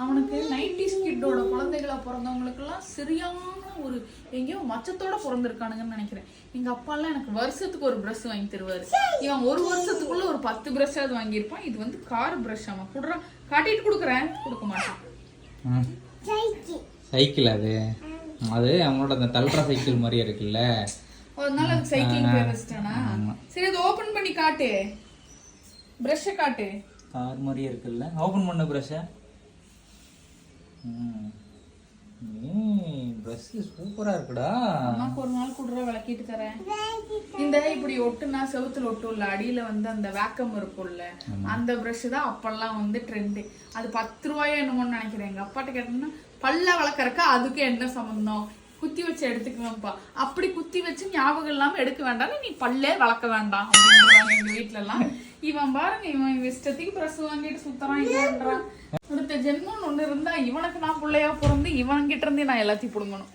அவனுக்கு 90s கிட்டோட குழந்தைகளா பிறந்தவங்களுக்கெல்லாம் சரியான ஒரு எங்கேயோ மச்சத்தோட பிறந்திருக்கானுங்கன்னு நினைக்கிறேன். எங்க அப்பா எல்லாம் எனக்கு வருஷத்துக்கு ஒரு பிரஷ் வாங்கி தருவாரு. இவன் ஒரு வருஷத்துக்குள்ள ஒரு 10 பிரஷாவது வாங்கியிருப்பான். இது வந்து கார் பிரஷ். அவன் குடுறான், காட்டிட்டு கொடுக்குறேன், கொடுக்க மாட்டான். சைக்கிள் அது அது அவனோட அந்த தல்ட்ரா சைக்கிள் மாதிரியே இருக்குல்ல, அதனால அது சைக்கிளிங் பேர் வச்சிட்டானா. சரி அது ஓபன் பண்ணி காட்டு, பிரஷ் காட்டு. கார் மாதிரியே இருக்குல்ல, ஓபன் பண்ண பிரஷ். பிரஷ் சூப்பரா இருக்குடா. அம்மாக்கு ஒரு நாள் குடுற விளக்கிட்டு தரேன். இந்த இப்படி ஒட்டுனா செவுத்துல ஒட்டும்ல, அடியில வந்து அந்த வேக்கம் இருக்கும்ல, அந்த பிரஷ் தான் அப்பெல்லாம் வந்து ட்ரெண்டு. அது 10 ரூபாயோ என்னமோன்னு நினைக்கிறேன். எங்க அப்பாட்ட கேட்டோம்னா பல்ல வளர்க்கறக்கா அதுக்கு என்ன சம்பந்தம், குத்தி வச்சு எடுத்துக்குவேன்ப்பா. அப்படி குத்தி வச்சு ஞாபகம் இல்லாம எடுக்க வேண்டாம், நீ பல்லே வளர்க்க வேண்டாம் அப்படின்றாங்க எங்க வீட்டுல எல்லாம். இவன் பாருங்க, இவன் இஷ்டத்துக்கு பிரஷ் வாங்கிட்டு சுத்தறான், இது பண்றான். அடுத்த ஜென்மம் ஒண்ணு இருந்தா இவனுக்கு நான் பிள்ளையா பிறந்து இவன் கிட்ட இருந்து நான் எல்லாத்தையும் புடுங்கணும்.